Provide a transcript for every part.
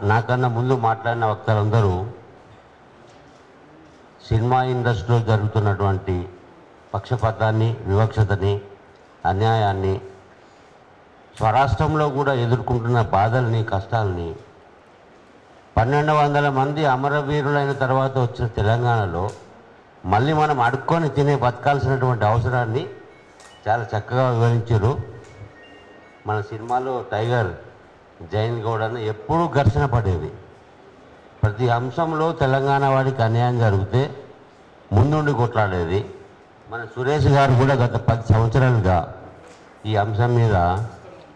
నాకన్నా ముందు మాట్లాడిన వక్తలందరూ సినిమా ఇండస్ట్రీలో జరుగుతున్నటువంటి పక్షపాతాన్ని, వివక్షతని, అన్యాయాన్ని, స్వరాష్ట్రంలో కూడా ఎదుర్కొంటున్న బాధల్ని, కష్టాలని 1200 మంది అమరవీరులైన తర్వాత వచ్చిన తెలంగాణలో మళ్ళీ మనం అడుక్కొని తినే బతకాల్సినటువంటి అవసరాన్ని చాలా చక్కగా వివరించారు. మన సినిమాలో టైగర్ జైన్ గౌడ్ అని ఎప్పుడూ ఘర్షణ పడేది. ప్రతి అంశంలో తెలంగాణ వాడికి అన్యాయం జరిగితే ముందుండి కొట్లాడేది. మన సురేష్ గారు కూడా గత 10 సంవత్సరాలుగా ఈ అంశం మీద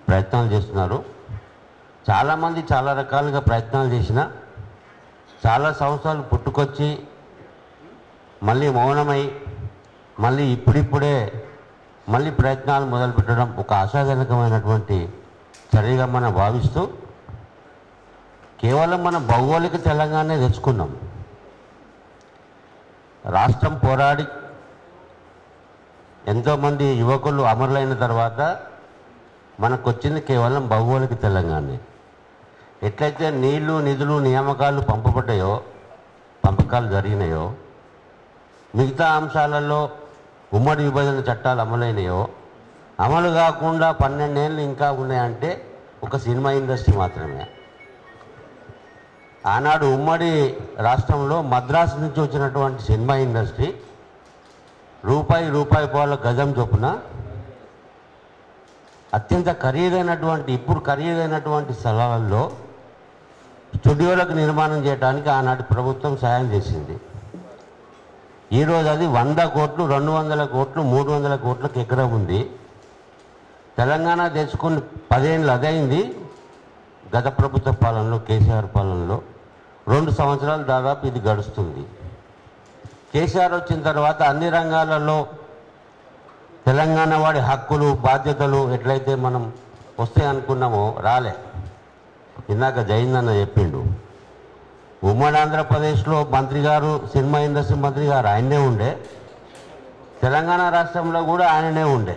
ప్రయత్నాలు చేస్తున్నారు. చాలామంది చాలా రకాలుగా ప్రయత్నాలు చేసినా చాలా సంవత్సరాలు పుట్టుకొచ్చి మళ్ళీ మౌనమై మళ్ళీ ఇప్పుడిప్పుడే మళ్ళీ ప్రయత్నాలు మొదలుపెట్టడం ఒక ఆశాజనకమైనటువంటి చర్యగా మనం భావిస్తూ కేవలం మన భౌగోళిక తెలంగాణనే తెచ్చుకున్నాం. రాష్ట్రం పోరాడి ఎంతోమంది యువకులు అమరులైన తర్వాత మనకు వచ్చింది కేవలం భౌగోళిక తెలంగాణే. ఎట్లయితే నీళ్లు, నిధులు, నియామకాలు పంపకాలు జరిగినాయో, మిగతా అంశాలలో ఉమ్మడి విభజన చట్టాలు అమలైనాయో, అమలు కాకుండా 12 ఏళ్ళు ఇంకా ఉన్నాయంటే ఒక సినిమా ఇండస్ట్రీ మాత్రమే. ఆనాడు ఉమ్మడి రాష్ట్రంలో మద్రాసు నుంచి వచ్చినటువంటి సినిమా ఇండస్ట్రీ రూపాయి పావుల గజం చొప్పున అత్యంత ఇప్పుడు ఖరీదైనటువంటి స్థలాల్లో స్టూడియోలకు నిర్మాణం చేయడానికి ఆనాటి ప్రభుత్వం సాయం చేసింది. ఈరోజు అది 100 కోట్లు, 200 కోట్లు, 300 కోట్లకు ఎకరం ఉంది. తెలంగాణ తెచ్చుకుని 10 ఏళ్ళు అదైంది. గత ప్రభుత్వ పాలనలో, కేసీఆర్ పాలనలో 2 సంవత్సరాలు దాదాపు ఇది గడుస్తుంది. కేసీఆర్ వచ్చిన తర్వాత అన్ని రంగాలలో తెలంగాణ వాడి హక్కులు, బాధ్యతలు ఎట్లయితే మనం వస్తాయి అనుకున్నామో రాలే. ఇందాక జైందన్న చెప్పిండు, ఉమ్మడి ఆంధ్రప్రదేశ్లో మంత్రి గారు, సినిమా ఇండస్ట్రీ మంత్రి గారు ఆయనే ఉండే, తెలంగాణ రాష్ట్రంలో కూడా ఆయననే ఉండే.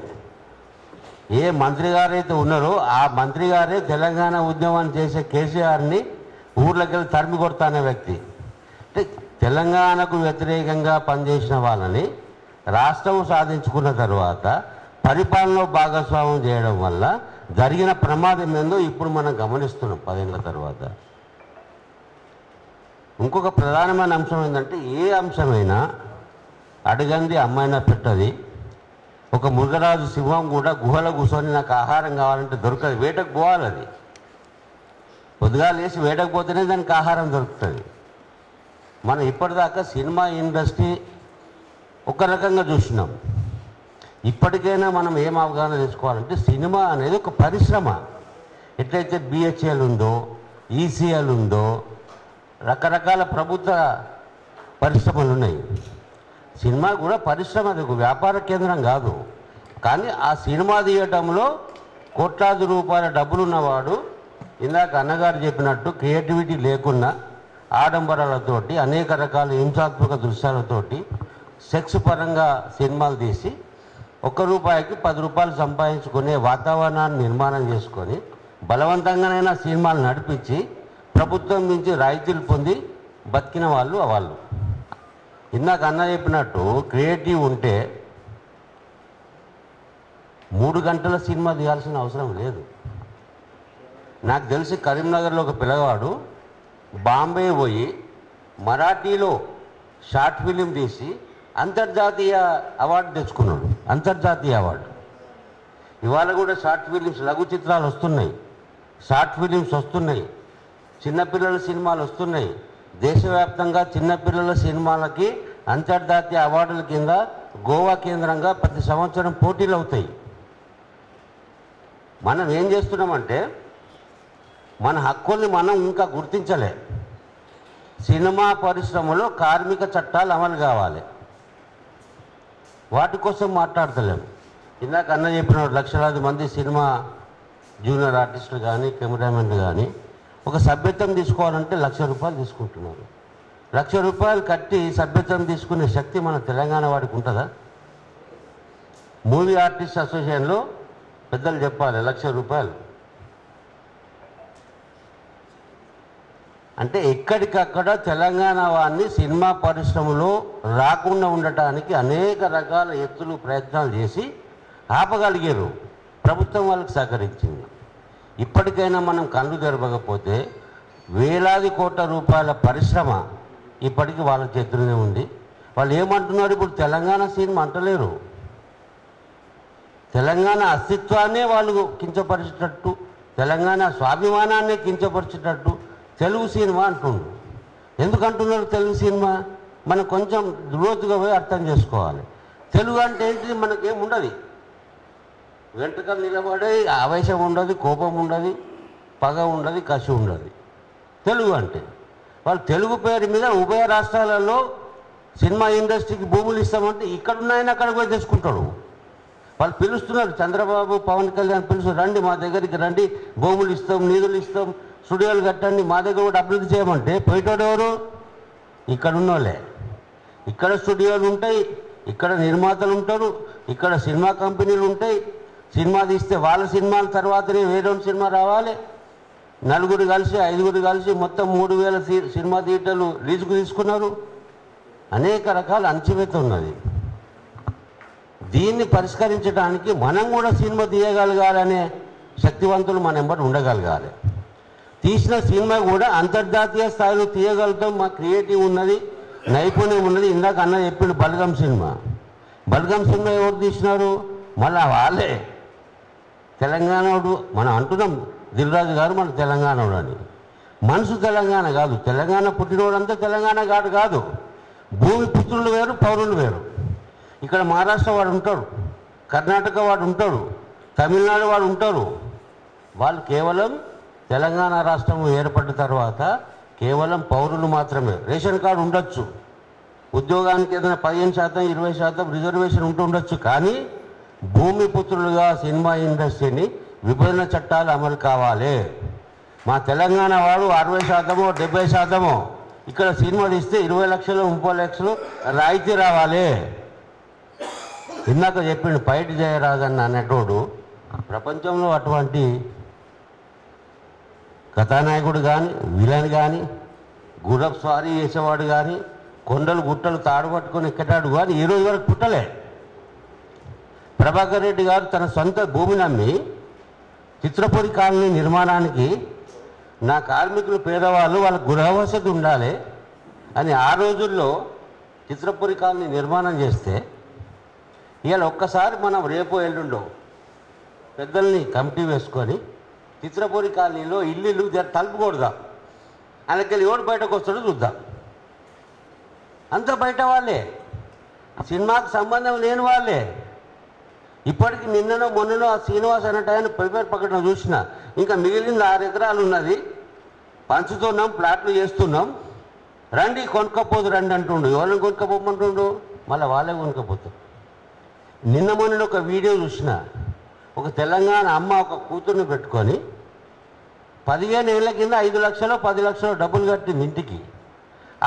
ఏ మంత్రి గారైతే ఉన్నారో ఆ మంత్రి గారే తెలంగాణ ఉద్యమాన్ని చేసే కేసీఆర్ని ఊర్లోకి వెళ్ళి తరిమి కొడతానే వ్యక్తి. అంటే తెలంగాణకు వ్యతిరేకంగా పనిచేసిన వాళ్ళని రాష్ట్రం సాధించుకున్న తర్వాత పరిపాలనలో భాగస్వామ్యం చేయడం వల్ల జరిగిన ప్రమాదం ఏందో ఇప్పుడు మనం గమనిస్తున్నాం 10 ఏళ్ళ తర్వాత. ఇంకొక ప్రధానమైన అంశం ఏంటంటే, ఏ అంశమైనా అడగంది అమ్మాయినా పెట్టది. ఒక మృగరాజు సింహం కూడా గుహలో కూర్చొని నాకు ఆహారం కావాలంటే దొరకదు, వేటకు పోవాలి. అది పొద్దుగా లేచి వేటకు పోతేనే దానికి ఆహారం దొరుకుతుంది. మనం ఇప్పటిదాకా సినిమా ఇండస్ట్రీ ఒక రకంగా చూసినాం. ఇప్పటికైనా మనం ఏం అవగాహన చేసుకోవాలంటే, సినిమా అనేది ఒక పరిశ్రమ. ఎట్లయితే బిహెచ్ఎల్ ఉందో, ఈసీఎల్ ఉందో, రకరకాల ప్రభుత్వ పరిశ్రమలు ఉన్నాయి. సినిమా కూడా పరిశ్రమ, అది ఒక వ్యాపార కేంద్రం కాదు. కానీ ఆ సినిమా తీయటంలో కోట్లాది రూపాయల డబ్బులున్నవాడు, ఇందాక అన్నగారు చెప్పినట్టు క్రియేటివిటీ లేకున్నా ఆడంబరాలతోటి, అనేక రకాల హింసాత్మక దృశ్యాలతోటి, సెక్స్ పరంగా సినిమాలు తీసి 1 రూపాయికి 10 రూపాయలు సంపాదించుకునే వాతావరణాన్ని నిర్మాణం చేసుకొని బలవంతంగానైనా సినిమాలు నడిపించి ప్రభుత్వం నుంచి రాయితీలు పొంది బతికిన వాళ్ళు. ఇందాక అన్న చెప్పినట్టు క్రియేటివ్ ఉంటే 3 గంటల సినిమా తీయాల్సిన అవసరం లేదు. నాకు తెలిసి కరీంనగర్లో ఒక పిల్లవాడు బాంబే పోయి మరాఠీలో షార్ట్ ఫిలిం తీసి అంతర్జాతీయ అవార్డు తెచ్చుకున్నాడు. అంతర్జాతీయ అవార్డు. ఇవాళ కూడా షార్ట్ ఫిలిమ్స్, లఘు చిత్రాలు వస్తున్నాయి, షార్ట్ ఫిలిమ్స్ వస్తున్నాయి, చిన్నపిల్లల సినిమాలు వస్తున్నాయి. దేశవ్యాప్తంగా చిన్నపిల్లల సినిమాలకి అంతర్జాతీయ అవార్డుల కింద గోవా కేంద్రంగా ప్రతి సంవత్సరం పోటీలు అవుతాయి. మనం ఏం చేస్తున్నామంటే, మన హక్కుల్ని మనం ఇంకా గుర్తించలే. సినిమా పరిశ్రమలో కార్మిక చట్టాలు అమలు కావాలి, వాటి కోసం మాట్లాడతలేము. ఇందాక అన్న చెప్పిన లక్షలాది మంది సినిమా జూనియర్ ఆర్టిస్టులు కానీ, కెమెరామెన్లు కానీ ఒక సభ్యత్వం తీసుకోవాలంటే ₹1,00,000 తీసుకుంటున్నారు. ₹1,00,000 కట్టి సభ్యత్వం తీసుకునే శక్తి మన తెలంగాణ వాడికి ఉంటుందా? మూవీ ఆర్టిస్ట్ అసోసియేషన్లో పెద్దలు చెప్పాలి, ₹1,00,000 అంటే ఎక్కడికక్కడ తెలంగాణ వారిని సినిమా పరిశ్రమలో రాకుండా ఉండటానికి అనేక రకాల ఎత్తులు ప్రయత్నాలు చేసి ఆపగలిగారు. ప్రభుత్వం వాళ్ళకి సహకరించింది. ఇప్పటికైనా మనం కళ్ళు తెరవకపోతే వేలాది కోట్ల రూపాయల పరిశ్రమ ఇప్పటికీ వాళ్ళ చేతుల్లోనే ఉంది. వాళ్ళు ఏమంటున్నారు? ఇప్పుడు తెలంగాణ సినిమా అంటలేరు, తెలంగాణ అస్తిత్వాన్నే వాళ్ళు కించపరిచేటట్టు, తెలంగాణ స్వాభిమానాన్ని కించపరిచేటట్టు తెలుగు సినిమా అంటుండ్రు. ఎందుకంటున్నారు తెలుగు సినిమా? మనం కొంచెం లోతుగా పోయి అర్థం చేసుకోవాలి. తెలుగు అంటే ఏంటిది? మనకేముండదు, వెంట్రుకలు నిలబడే ఆవేశం ఉండదు, కోపం ఉండదు, పగ ఉండదు, కసి ఉండదు. తెలుగు అంటే వాళ్ళు తెలుగు పేరు మీద ఉభయ రాష్ట్రాలలో సినిమా ఇండస్ట్రీకి భూములు ఇస్తామంటే ఇక్కడున్నాయని అక్కడికి పోయి తెచ్చుకుంటాడు. వాళ్ళు పిలుస్తున్నారు, చంద్రబాబు పవన్ కళ్యాణ్ పిలుస్తారు, రండి మా దగ్గరికి రండి, భూములు ఇస్తాం, నిధులు ఇస్తాం, స్టూడియోలు కట్టండి, మా దగ్గర కూడా అభివృద్ధి చేయమంటే పోయేటోడు ఎవరు? ఇక్కడ ఉన్నోళ్ళే. ఇక్కడ స్టూడియోలు ఉంటాయి, ఇక్కడ నిర్మాతలు ఉంటారు, ఇక్కడ సినిమా కంపెనీలు ఉంటాయి. సినిమా తీస్తే వాళ్ళ సినిమాల తర్వాతనే వేరే సినిమా రావాలి. నలుగురు కలిసి 5గురు కలిసి మొత్తం 3000 సినిమా థియేటర్లు లీజుకు తీసుకున్నారు. అనేక రకాల అణచివేత ఉన్నది. దీన్ని పరిష్కరించడానికి మనం కూడా సినిమా తీయగలగాలనే శక్తివంతులు మన ఎంబడి ఉండగలగాలి. తీసిన సినిమా కూడా అంతర్జాతీయ స్థాయిలో తీయగలుగుతాం. మా క్రియేటివ్ ఉన్నది, నైపుణ్యం ఉన్నది. ఇందాక అన్న చెప్పిండు బల్గం సినిమా. బల్గం సినిమా ఎవరు తీసినారు? మళ్ళా వాళ్ళే. తెలంగాణోడు మనం అంటున్నాం, దిల్రాజు గారు మన తెలంగాణోడు అని. మనసు తెలంగాణ కాదు, తెలంగాణ పుట్టినోడంతా తెలంగాణ కాదు. భూమి పుత్రులు వేరు, పౌరులు వేరు. ఇక్కడ మహారాష్ట్ర వాడు ఉంటాడు, కర్ణాటక వాడు ఉంటాడు, తమిళనాడు వాడు ఉంటారు. వాళ్ళు కేవలం తెలంగాణ రాష్ట్రం ఏర్పడిన తర్వాత కేవలం పౌరులు మాత్రమే. రేషన్ కార్డు ఉండొచ్చు, ఉద్యోగానికి ఏదైనా 15%, 20% రిజర్వేషన్ ఉండొచ్చు. కానీ భూమి పుత్రులుగా సినిమా ఇండస్ట్రీని విభజన చట్టాలు అమలు కావాలి. మా తెలంగాణ వాడు 60%, 70% ఇక్కడ సినిమా తీస్తే 20 లక్షలు, 30 లక్షలు రాయితీ రావాలి. ఇందాక చెప్పిండు పైటి జయరాజన్ అనేటోడు ప్రపంచంలో అటువంటి కథానాయకుడు కానీ, విలన్ కానీ, గుర్రపు స్వారీ చేసేవాడు కానీ, కొండలు గుట్టలు తాడు పట్టుకొని ఎక్కటాడు కానీ ఈ రోజు వరకు పుట్టలే. ప్రభాకర్ రెడ్డి గారు తన సొంత భూమిని అమ్మి చిత్రపురి కాలనీ నిర్మాణానికి, నా కార్మికులు పేదవాళ్ళు వాళ్ళకు గృహ వసతి ఉండాలి అని ఆ రోజుల్లో చిత్రపురి కాలనీ నిర్మాణం చేస్తే, ఇవాళ ఒక్కసారి మనం రేపో ఎల్లుండో పెద్దల్ని కమిటీ వేసుకొని చిత్రపురి కాలనీలో ఇల్లు తలుపు కొడదాం, అందుకెళ్ళి ఎవడు బయటకు వస్తాడో చూద్దాం. అంతా బయట వాళ్ళే, సినిమాకు సంబంధం లేని వాళ్ళే. ఇప్పటికి నిన్ననో మొన్ననో ఆ శ్రీనివాస్ అనే ఆయన పేపర్ ప్రకటన చూసిన, ఇంకా మిగిలింది 6 ఎకరాలు ఉన్నది, పంచుతున్నాం, ప్లాట్లు చేస్తున్నాం, రండి కొనుక్కపోదు రండి అంటుండు. ఎవరిని కొనుక్కపోమంటుండు? మళ్ళీ వాళ్ళే కొనుక్కపోతారు. నిన్న మొన్న ఒక వీడియో చూసిన, ఒక తెలంగాణ అమ్మ ఒక కూతుర్ని పెట్టుకొని 15 ఏళ్ల కింద 5 లక్షలు 10 లక్షలు డబ్బులు కట్టింది ఇంటికి.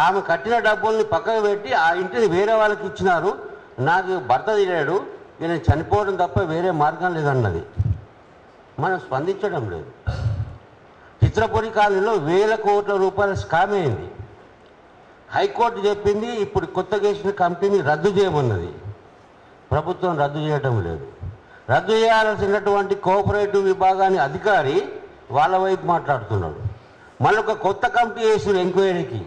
ఆమె కట్టిన డబ్బుల్ని పక్కకు పెట్టి ఆ ఇంటిని వేరే వాళ్ళకి ఇచ్చినారు. నాకు భర్త తిరాడు, నేను చనిపోవడం తప్ప వేరే మార్గం లేదన్నది. మనం స్పందించడం లేదు. చిత్రపురి కాలనీలో వేల కోట్ల రూపాయల స్కామ్ అయింది. హైకోర్టు చెప్పింది ఇప్పుడు కొత్తగా వేసిన కమిటీని రద్దు చేయమన్నది. ప్రభుత్వం రద్దు చేయటం లేదు. రద్దు చేయాల్సినటువంటి కోఆపరేటివ్ విభాగాన్ని అధికారి వాళ్ళ వైపు మాట్లాడుతున్నాడు. మళ్ళీ ఒక కొత్త కమిటీ వేసిన ఎంక్వైరీకి.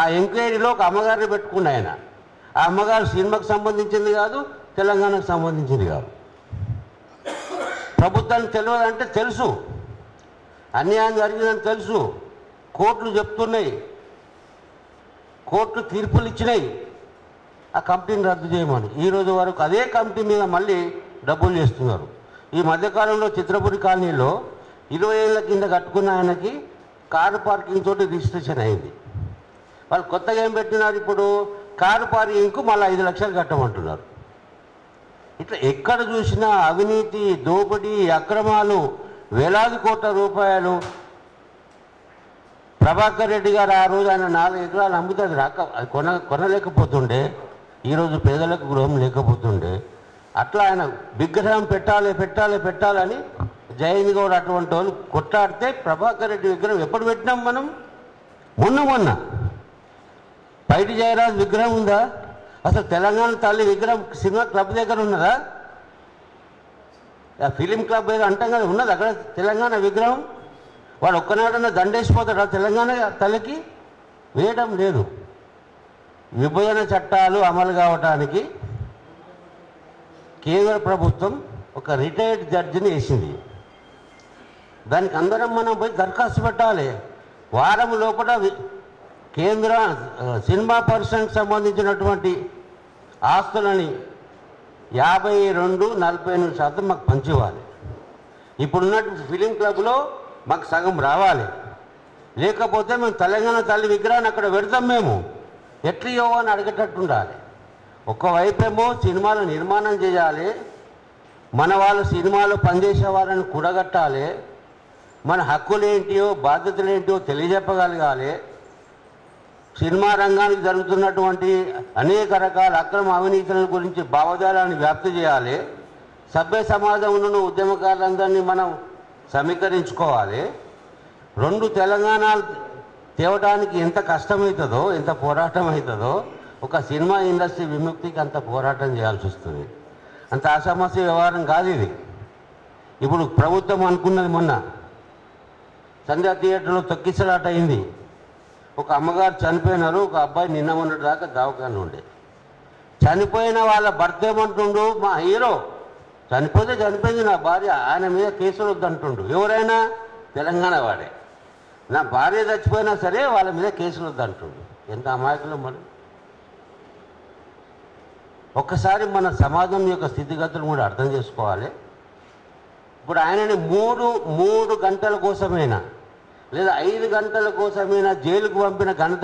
ఆ ఎంక్వైరీలో ఒక అమ్మగారిని పెట్టుకున్న ఆయన. ఆ అమ్మగారు సినిమాకు సంబంధించింది కాదు, తెలంగాణకు సంబంధించింది కాదు. ప్రభుత్వానికి తెలియదంటే తెలుసు, అన్యాయం జరిగిందని తెలుసు. కోర్టులు చెప్తున్నాయి, కోర్టు తీర్పులు ఇచ్చినాయి ఆ కమిటీని రద్దు చేయమని. ఈరోజు వరకు అదే కమిటీ మీద మళ్ళీ డబ్బులు చేస్తున్నారు. ఈ మధ్యకాలంలో చిత్రపురి కాలనీలో 20 ఏళ్ల కింద కట్టుకున్న ఆయనకి కారు పార్కింగ్ తోటి రిజిస్ట్రేషన్ అయింది. వాళ్ళు కొత్తగా ఏం పెట్టినారు? ఇప్పుడు కారు పార్కింగ్కు మళ్ళీ 5 లక్షలు కట్టమంటున్నారు. ఇట్లా ఎక్కడ చూసినా అవినీతి, దోపిడీ, అక్రమాలు, వేలాది కోట్ల రూపాయలు. ప్రభాకర్ రెడ్డి గారు ఆ రోజు ఆయన 4 ఎకరాలు అమ్మితే అది అది కొనలేకపోతుండే. ఈరోజు పేదలకు గృహం లేకపోతుండే. అట్లా ఆయన విగ్రహం పెట్టాలని జయంత్ గౌడ్ అటువంటి వాళ్ళు కొట్లాడితే ప్రభాకర్ రెడ్డి విగ్రహం ఎప్పుడు పెట్టినాం మనం? మొన్న పైటి జయరాజ్ విగ్రహం ఉందా? అసలు తెలంగాణ తల్లి విగ్రహం సినిమా క్లబ్ దగ్గర ఉన్నదా? ఫిలిం క్లబ్ ఏదో అంటాం కదా, ఉన్నది అక్కడ తెలంగాణ విగ్రహం? వాడు ఒక్కనాడన్నా దండేసిపోతాడా తెలంగాణ తల్లికి? వేయడం లేదు. విభజన చట్టాలు అమలు కావటానికి కేంద్ర ప్రభుత్వం ఒక రిటైర్డ్ జడ్జిని వేసింది. దానికి అందరం మనం పోయి దరఖాస్తు పెట్టాలి. వారం లోపల కేంద్ర సినిమా పరిశ్రమకు సంబంధించినటువంటి ఆస్తులని 52-48% మాకు పంచివ్వాలి. ఇప్పుడున్నటువంటి ఫిలిం క్లబ్లో మాకు సగం రావాలి. లేకపోతే మేము తెలంగాణ తల్లి విగ్రహాన్ని అక్కడ పెడతాం. మేము ఎట్లయో అని అడిగేటట్టు ఉండాలి. ఒకవైపేమో సినిమాలు నిర్మాణం చేయాలి, మన వాళ్ళ సినిమాలో పనిచేసే వాళ్ళని కూడగట్టాలి, మన హక్కులు ఏంటియో బాధ్యతలు ఏంటియో తెలియజెప్పగలగాలి, సినిమా రంగానికి జరుగుతున్నటువంటి అనేక రకాల అక్రమ అవినీతుల గురించి భావజాలాన్ని వ్యాప్తి చేయాలి, సభ్య సమాజంలో ఉద్యమకారులందరినీ మనం సమీకరించుకోవాలి. 2 తెలంగాణలు తేవడానికి ఎంత కష్టమవుతుందో, ఎంత పోరాటం అవుతుందో, ఒక సినిమా ఇండస్ట్రీ విముక్తికి అంత పోరాటం చేయాల్సి వస్తుంది. అంత అసమస్య వ్యవహారం కాదు ఇది. ఇప్పుడు ప్రభుత్వం అనుకున్నది, మొన్న సంధ్యా థియేటర్లో తొక్కిసలాట అయింది. ఒక అమ్మగారు చనిపోయినారు, ఒక అబ్బాయి నిన్న మొన్నటి దాకా దవాఖాన ఉండే. చనిపోయిన వాళ్ళ భర్త ఏమంటుండు, మా హీరో చనిపోతే చనిపోయింది నా భార్య, ఆయన మీద కేసులు వద్దంటుండు. ఎవరైనా తెలంగాణ వాడే. నా భార్య చచ్చిపోయినా సరే వాళ్ళ మీద కేసులు వద్దంటుండు. ఎంత అమాయకులు మరి. ఒక్కసారి మన సమాజం యొక్క స్థితిగతులు కూడా అర్థం చేసుకోవాలి. ఇప్పుడు ఆయనని మూడు గంటల కోసమైనా లేదా 5 గంటల కోసమైనా జైలుకు పంపిన ఘనత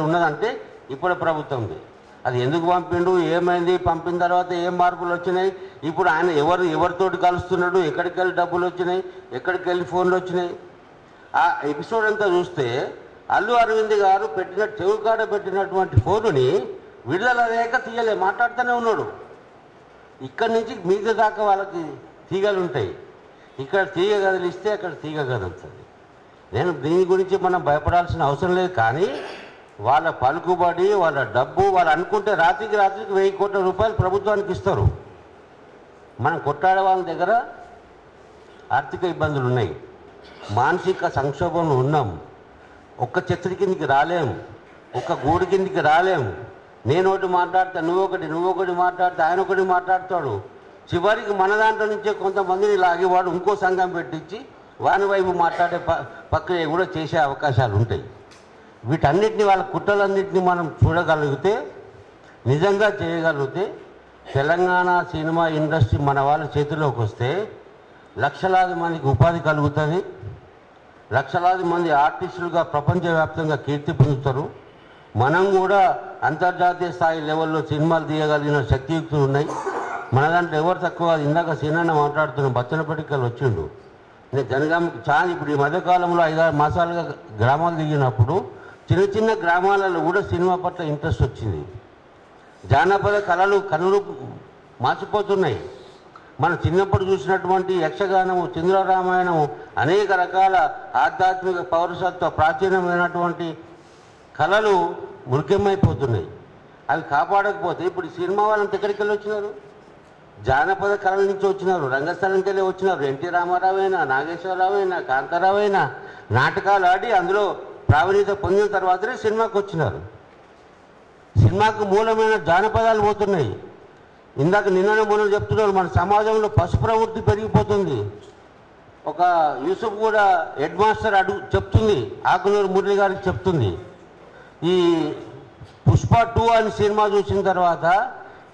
ఉన్నదంటే ఇప్పుడు ప్రభుత్వంది. అది ఎందుకు పంపిండు, ఏమైంది, పంపిన తర్వాత ఏం మార్పులు వచ్చినాయి, ఇప్పుడు ఆయన ఎవరితోటి కలుస్తున్నాడు, ఎక్కడికి వెళ్ళి డబ్బులు వచ్చినాయి, ఎక్కడికి వెళ్ళి ఫోన్లు వచ్చినాయి. ఆ ఎపిసోడ్ అంతా చూస్తే అల్లు అరవింద్ గారు చెవుకాడ పెట్టినటువంటి ఫోనుని విడుదల లేక తీయలే, మాట్లాడుతూనే ఉన్నాడు. ఇక్కడి నుంచి మీద దాకా వాళ్ళకి తీగలు ఉంటాయి. ఇక్కడ తీగ కదిలిస్తే అక్కడ తీగ కదులుతుంది. నేను దీని గురించి మనం భయపడాల్సిన అవసరం లేదు. కానీ వాళ్ళ పలుకుబడి, వాళ్ళ డబ్బు, వాళ్ళు అనుకుంటే రాత్రికి 1000 కోట్ల రూపాయలు ప్రభుత్వానికి ఇస్తారు. మనం కొట్టాడే వాళ్ళ దగ్గర ఆర్థిక ఇబ్బందులు ఉన్నాయి, మానసిక సంక్షోభంలో ఉన్నాం, ఒక్క చెత్త కిందికి రాలేం, ఒక్క గూడు కిందికి రాలేం. నేను ఒకటి మాట్లాడతా, నువ్వొకటి మాట్లాడితే ఆయన ఒకటి మాట్లాడతాడు. చివరికి మన దాంట్లో నుంచే కొంతమందిని లాగేవాడు ఇంకో సంఘం పెట్టించి వాని వైపు మాట్లాడే ప్రక్రియ కూడా చేసే అవకాశాలు ఉంటాయి. వీటన్నిటిని, వాళ్ళ కుట్రలన్నింటినీ మనం చూడగలిగితే, నిజంగా చేయగలిగితే, తెలంగాణ సినిమా ఇండస్ట్రీ మన వాళ్ళ చేతిలోకి వస్తే లక్షలాది మందికి ఉపాధి కలుగుతుంది. లక్షలాది మంది ఆర్టిస్టులుగా ప్రపంచవ్యాప్తంగా కీర్తి పొందుతారు. మనం కూడా అంతర్జాతీయ స్థాయి లెవెల్లో సినిమాలు తీయగలిగిన శక్తియుక్తులు ఉన్నాయి. మన దాంట్లో ఎవరు తక్కువ. ఇందాక సీనన్న మాట్లాడుతున్న బచ్చనపటికలు వచ్చిండు. నేను జనగామకి చాలా ఇప్పుడు ఈ మధ్యకాలంలో 5-6 మాసాలుగా గ్రామాలు దిగినప్పుడు చిన్న గ్రామాలలో కూడా సినిమా పట్ల ఇంట్రెస్ట్ వచ్చింది. జానపద కళలు కనులు మార్చిపోతున్నాయి. మనం చిన్నప్పుడు చూసినటువంటి యక్షగానము, చంద్రరామాయణము, అనేక రకాల ఆధ్యాత్మిక పౌరసత్వ ప్రాచీనమైనటువంటి కళలు మురికెమైపోతున్నాయి. అవి కాపాడకపోతే ఇప్పుడు సినిమా వాళ్ళంతా ఎక్కడికి వెళ్ళి వచ్చినారు? జానపద కళల నుంచి వచ్చినారు, రంగస్థలంకి వెళ్ళి వచ్చినారు. ఎన్టీ రామారావు అయినా, నాగేశ్వరరావు అయినా, కాంతారావు అయినా నాటకాలు ఆడి అందులో ప్రావీణ్యత పొందిన తర్వాతనే సినిమాకి వచ్చినారు. సినిమాకు మూలమైన జానపదాలు పోతున్నాయి. ఇందాక నిన్న చెప్తున్నారు, మన సమాజంలో పశు ప్రవృత్తి పెరిగిపోతుంది. ఒక యూసుఫ్ కూడా హెడ్ మాస్టర్ చెప్తుంది, ఆకునూరు మురళి గారికి చెప్తుంది. ఈ పుష్ప 2 అని సినిమా చూసిన తర్వాత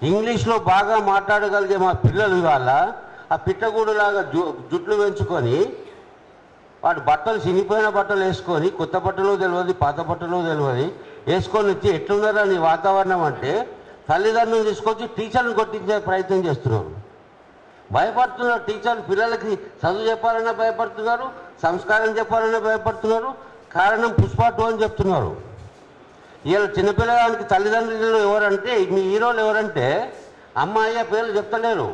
ఇంగ్లీష్లో బాగా మాట్లాడగలిగే మా పిల్లలు ఇవాళ ఆ పిట్టగూడులాగా జుట్లు పెంచుకొని వాడు బట్టలు, చినిపోయిన బట్టలు వేసుకొని, కొత్త బట్టలు తెలియదు, పాత బట్టలు తెలియదు, వేసుకొని వచ్చి ఎట్లున్నారా నీ వాతావరణం అంటే తల్లిదండ్రులను తీసుకొచ్చి టీచర్లను కొట్టించే ప్రయత్నం చేస్తున్నారు. భయపడుతున్నారు టీచర్లు. పిల్లలకి చదువు చెప్పాలన్నా భయపడుతున్నారు, సంస్కారం చెప్పాలన్నా భయపడుతున్నారు. కారణం పుష్ప 2 అని చెప్తున్నారు. వీళ్ళ చిన్నపిల్లగానికి తల్లిదండ్రులు ఎవరంటే, మీ హీరోలు ఎవరంటే అమ్మాయి పేర్లు చెప్తలేరు.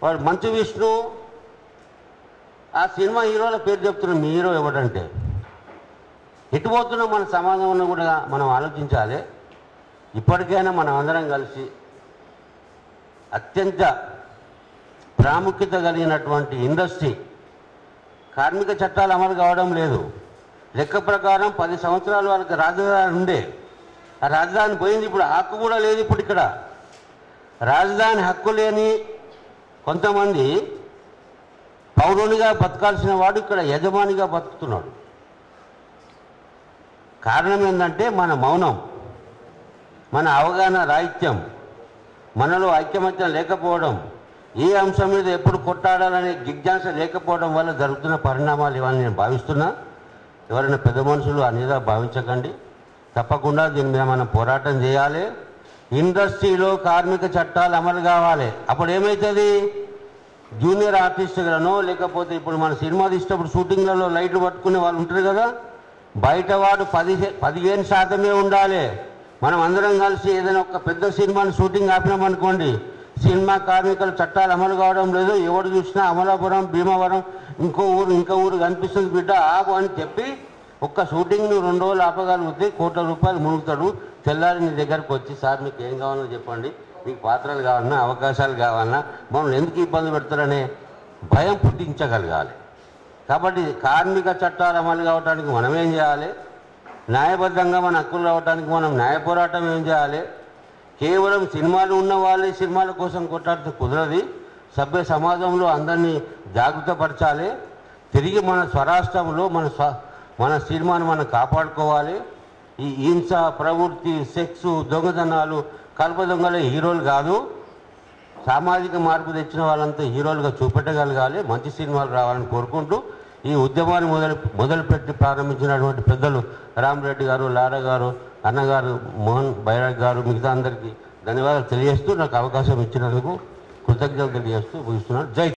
వాడు మంచు విష్ణు, ఆ సినిమా హీరోల పేరు చెప్తున్న మీ హీరో ఎవడంటే ఎటుపోతున్నా మన సమాజంలో కూడా మనం ఆలోచించాలి. ఇప్పటికైనా మనం అందరం కలిసి అత్యంత ప్రాముఖ్యత కలిగినటువంటి ఇండస్ట్రీ కార్మిక చట్టాలు అమలు కావడం లేదు. లెక్క ప్రకారం 10 సంవత్సరాలు వాళ్ళకి రాజధాని ఉండే, ఆ రాజధాని పోయింది. ఇప్పుడు హక్కు కూడా లేదు. ఇప్పుడు ఇక్కడ రాజధాని హక్కు లేని కొంతమంది పౌరునిగా బతకాల్సిన వాడు ఇక్కడ యజమానిగా బతుకుతున్నాడు. కారణం ఏంటంటే మన మౌనం, మన అవగాహన రాహిత్యం, మనలో ఐకమత్యం లేకపోవడం, ఏ అంశం మీద ఎప్పుడు కొట్టాడాలనే జిజ్ఞాస లేకపోవడం వల్ల జరుగుతున్న పరిణామాలు ఇవన్నీ నేను భావిస్తున్నా. ఎవరైనా పెద్ద మనుషులు అనేది భావించకండి. తప్పకుండా దీని మీద మనం పోరాటం చేయాలి. ఇండస్ట్రీలో కార్మిక చట్టాలు అమలు కావాలి. అప్పుడు ఏమవుతుంది, జూనియర్ ఆర్టిస్టులను లేకపోతే ఇప్పుడు మన సినిమా తీసేటప్పుడు షూటింగ్లలో లైట్లు పట్టుకునే వాళ్ళు ఉంటారు కదా, బయటవాడు 15% ఉండాలి. మనం అందరం కలిసి ఏదైనా ఒక పెద్ద సినిమాని షూటింగ్ ఆపినామనుకోండి, సినిమా కార్మికుల చట్టాలు అమలు కావడం లేదు, ఎవడు చూసినా అమలాపురం, భీమవరం, ఇంకో ఊరు కనిపిస్తుంది బిడ్డ ఆపు అని చెప్పి ఒక్క షూటింగ్ను 2 రోజులు ఆపగలిగితే ₹1 కోట్ల మునుగుతాడు. తెల్లారి నీ దగ్గరకు వచ్చి, సార్ మీకు ఏం కావాలో చెప్పండి, మీకు పాత్రలు కావాలన్నా అవకాశాలు కావాలన్నా మమ్మల్ని ఎందుకు ఇబ్బంది పెడతారనే భయం పుట్టించగలగాలి. కాబట్టి కార్మిక చట్టాలు అమలు కావడానికి మనం ఏం చేయాలి, న్యాయబద్ధంగా మన హక్కులు రావడానికి మనం న్యాయ పోరాటం ఏం చేయాలి. కేవలం సినిమాలు ఉన్న వాళ్ళే సినిమాల కోసం కొట్లాడితే కుదరది. సభ్య సమాజంలో అందరినీ జాగృతపరచాలి. తిరిగి మన స్వరాష్ట్రంలో మన సినిమాను మనం కాపాడుకోవాలి. ఈ హింస ప్రవృత్తి, సెక్స్, దొంగతనాలు, కల్ప దొంగలే హీరోలు కాదు. సామాజిక మార్పు తెచ్చిన వాళ్ళంతా హీరోలుగా చూపెట్టగలగాలి. మంచి సినిమాలు రావాలని కోరుకుంటూ ఈ ఉద్యమాన్ని మొదలుపెట్టి ప్రారంభించినటువంటి పెద్దలు రామరెడ్డి గారు, లారా గారు, అన్నగారు, మోహన్ బైరాగ్ గారు, మిగతా అందరికీ ధన్యవాదాలు తెలియజేస్తూ నాకు అవకాశం ఇచ్చినందుకు కృతజ్ఞతలు తెలియజేస్తూ ముగిస్తున్నాను. జై